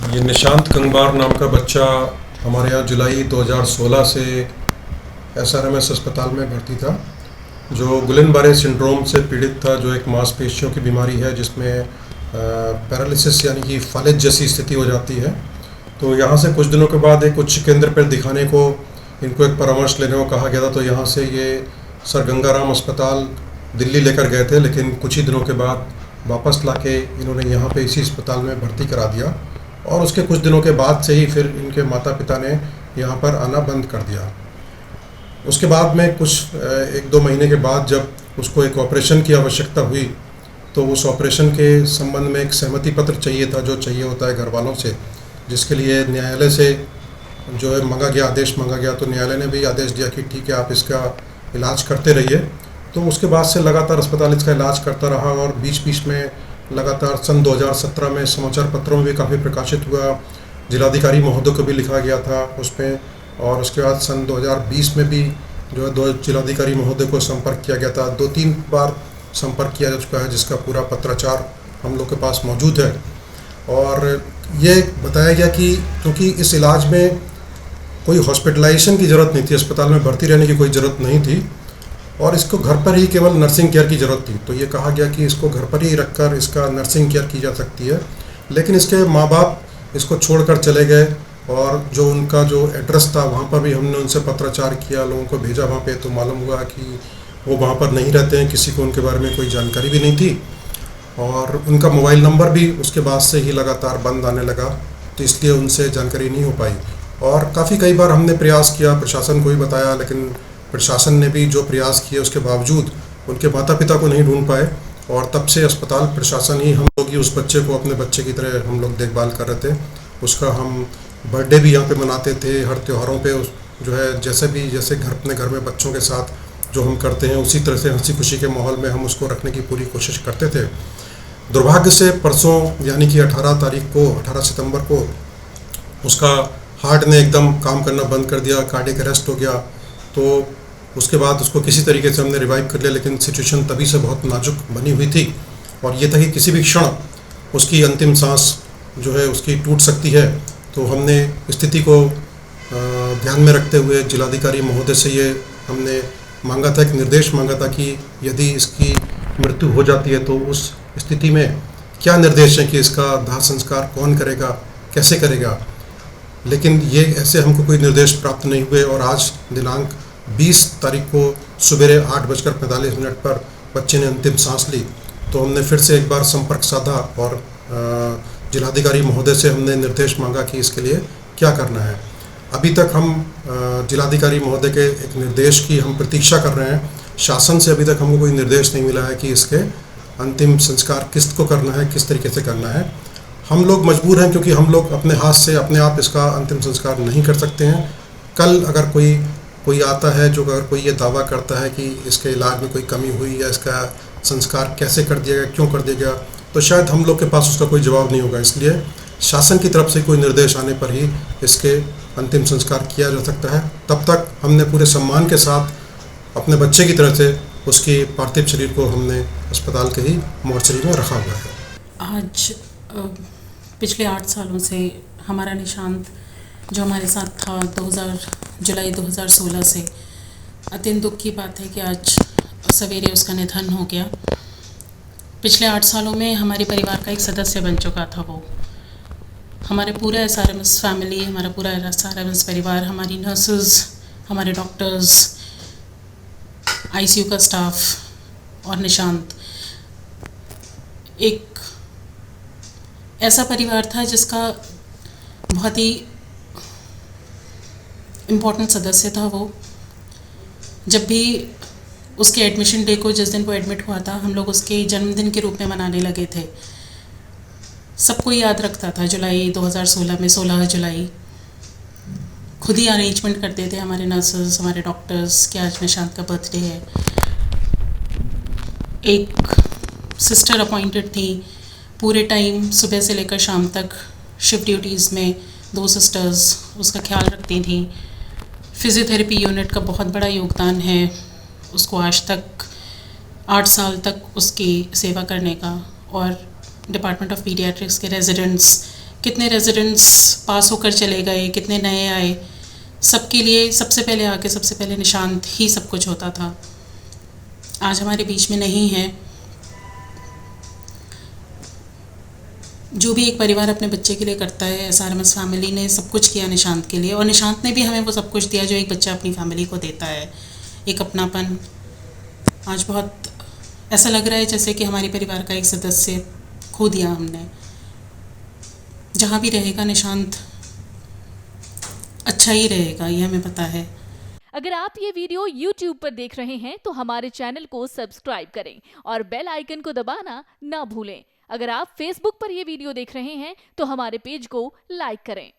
ये निशांत कंगबार नाम का बच्चा हमारे यहाँ जुलाई 2016 से एसआरएमएस अस्पताल में भर्ती था, जो गुलेन-बारे सिंड्रोम से पीड़ित था, जो एक मांसपेशियों की बीमारी है जिसमें पैरालिसिस यानी कि फालिज जैसी स्थिति हो जाती है। तो यहाँ से कुछ दिनों के बाद एक उच्च केंद्र पर दिखाने को इनको एक परामर्श लेने को कहा गया था। तो यहाँ से ये सर गंगाराम अस्पताल दिल्ली लेकर गए थे, लेकिन कुछ ही दिनों के बाद वापस लाके इन्होंने यहाँ पे इसी अस्पताल में भर्ती करा दिया और उसके कुछ दिनों के बाद से ही फिर इनके माता पिता ने यहाँ पर आना बंद कर दिया। उसके बाद में कुछ 1-2 महीने के बाद जब उसको एक ऑपरेशन की आवश्यकता हुई, तो उस ऑपरेशन के संबंध में एक सहमति पत्र चाहिए था, जो चाहिए होता है घर वालों से, जिसके लिए न्यायालय से जो है मांगा गया, आदेश मांगा गया। तो न्यायालय ने भी आदेश दिया कि ठीक है, आप इसका इलाज करते रहिए। तो उसके बाद से लगातार अस्पताल इसका इलाज करता रहा और बीच बीच में लगातार सन 2017 में समाचार पत्रों में भी काफ़ी प्रकाशित हुआ, जिलाधिकारी महोदय को भी लिखा गया था उसमें, और उसके बाद सन 2020 में भी जो है 2 जिलाधिकारी महोदय को संपर्क किया गया था। 2-3 बार संपर्क किया जा चुका है, जिसका पूरा पत्राचार हम लोग के पास मौजूद है। और ये बताया गया कि क्योंकि इस इलाज में कोई हॉस्पिटलाइजेशन की ज़रूरत नहीं थी, अस्पताल में भर्ती रहने की कोई ज़रूरत नहीं थी और इसको घर पर ही केवल नर्सिंग केयर की ज़रूरत थी। तो ये कहा गया कि इसको घर पर ही रखकर इसका नर्सिंग केयर की जा सकती है। लेकिन इसके माँ बाप इसको छोड़कर चले गए और जो उनका जो एड्रेस था वहाँ पर भी हमने उनसे पत्राचार किया, लोगों को भेजा वहाँ पे, तो मालूम हुआ कि वो वहाँ पर नहीं रहते हैं, किसी को उनके बारे में कोई जानकारी भी नहीं थी और उनका मोबाइल नंबर भी उसके बाद से ही लगातार बंद आने लगा, तो इसलिए उनसे जानकारी नहीं हो पाई। और कई बार हमने प्रयास किया, प्रशासन को भी बताया, लेकिन प्रशासन ने भी जो प्रयास किए उसके बावजूद उनके माता पिता को नहीं ढूंढ पाए और तब से अस्पताल प्रशासन ही, हम लोग ही उस बच्चे को अपने बच्चे की तरह हम लोग देखभाल कर रहे थे। उसका हम बर्थडे भी यहाँ पे मनाते थे, हर त्योहारों पे जो है जैसे अपने घर में बच्चों के साथ जो हम करते हैं उसी तरह से हंसी खुशी के माहौल में हम उसको रखने की पूरी कोशिश करते थे। दुर्भाग्य से परसों यानी कि 18 सितंबर को उसका हार्ट ने एकदम काम करना बंद कर दिया, कार्डियक अरेस्ट हो गया। तो उसके बाद उसको किसी तरीके से हमने रिवाइव कर लिया, लेकिन सिचुएशन तभी से बहुत नाजुक बनी हुई थी और ये था कि किसी भी क्षण उसकी अंतिम सांस जो है उसकी टूट सकती है। तो हमने स्थिति को ध्यान में रखते हुए जिलाधिकारी महोदय से ये हमने मांगा था, एक निर्देश मांगा था कि यदि इसकी मृत्यु हो जाती है तो उस स्थिति में क्या निर्देश है कि इसका दाह संस्कार कौन करेगा, कैसे करेगा। लेकिन ये ऐसे हमको कोई निर्देश प्राप्त नहीं हुए और आज दिनांक 20 तारीख को सुबह 8:45 पर बच्चे ने अंतिम सांस ली। तो हमने फिर से एक बार संपर्क साधा और जिलाधिकारी महोदय से हमने निर्देश मांगा कि इसके लिए क्या करना है। अभी तक हम जिलाधिकारी महोदय के एक निर्देश की हम प्रतीक्षा कर रहे हैं। शासन से अभी तक हमको कोई निर्देश नहीं मिला है कि इसके अंतिम संस्कार किस को करना है, किस तरीके से करना है। हम लोग मजबूर हैं क्योंकि हम लोग अपने हाथ से अपने आप इसका अंतिम संस्कार नहीं कर सकते हैं। कल अगर कोई आता है जो अगर कोई ये दावा करता है कि इसके इलाज में कोई कमी हुई या इसका संस्कार कैसे कर दिया गया, क्यों कर दिया गया, तो शायद हम लोग के पास उसका कोई जवाब नहीं होगा। इसलिए शासन की तरफ से कोई निर्देश आने पर ही इसके अंतिम संस्कार किया जा सकता है। तब तक हमने पूरे सम्मान के साथ अपने बच्चे की तरह से उसकी पार्थिव शरीर को हमने अस्पताल के ही मोर्चरी में रखा हुआ है। आज पिछले 8 सालों से हमारा निशांत जो हमारे साथ था जुलाई 2016 से, अत्यंत दुख की बात है कि आज सवेरे उसका निधन हो गया। पिछले 8 सालों में हमारे परिवार का एक सदस्य बन चुका था वो। हमारे पूरा एसआरएमएस फैमिली, हमारा पूरा एसआरएमएस परिवार, हमारी नर्सेस, हमारे डॉक्टर्स, आईसीयू का स्टाफ और निशांत एक ऐसा परिवार था जिसका बहुत ही इम्पोर्टेंट सदस्य था वो। जब भी उसके एडमिशन डे को, जिस दिन वो एडमिट हुआ था, हम लोग उसके जन्मदिन के रूप में मनाने लगे थे। सबको याद रखता था जुलाई 2016 में 16 जुलाई खुद ही अरेंजमेंट करते थे हमारे नर्सेस, हमारे डॉक्टर्स कि आज निशांत का बर्थडे है। एक सिस्टर अपॉइंटेड थी पूरे टाइम सुबह से लेकर शाम तक शिफ्ट ड्यूटीज़ में। 2 सिस्टर्स उसका ख्याल रखती थी। फिज़ियोथेरेपी यूनिट का बहुत बड़ा योगदान है उसको आज तक 8 साल तक उसकी सेवा करने का, और डिपार्टमेंट ऑफ पीडियाट्रिक्स के रेजिडेंट्स कितने रेजिडेंट्स पास होकर चले गए, कितने नए आए, सबके लिए सबसे पहले निशांत ही सब कुछ होता था। आज हमारे बीच में नहीं है। जो भी एक परिवार अपने बच्चे के लिए करता है, एसआरएमएस फैमिली ने सब कुछ किया निशांत के लिए, और निशांत ने भी हमें वो सब कुछ दिया जो एक बच्चा अपनी फैमिली को देता है, एक अपनापन। आज बहुत ऐसा लग रहा है जैसे कि हमारे परिवार का एक सदस्य खो दिया हमने। जहाँ भी रहेगा निशांत अच्छा ही रहेगा, ये हमें पता है। अगर आप ये वीडियो YouTube पर देख रहे हैं तो हमारे चैनल को सब्सक्राइब करें और बेल आइकन को दबाना ना भूलें। अगर आप Facebook पर ये वीडियो देख रहे हैं तो हमारे पेज को लाइक करें।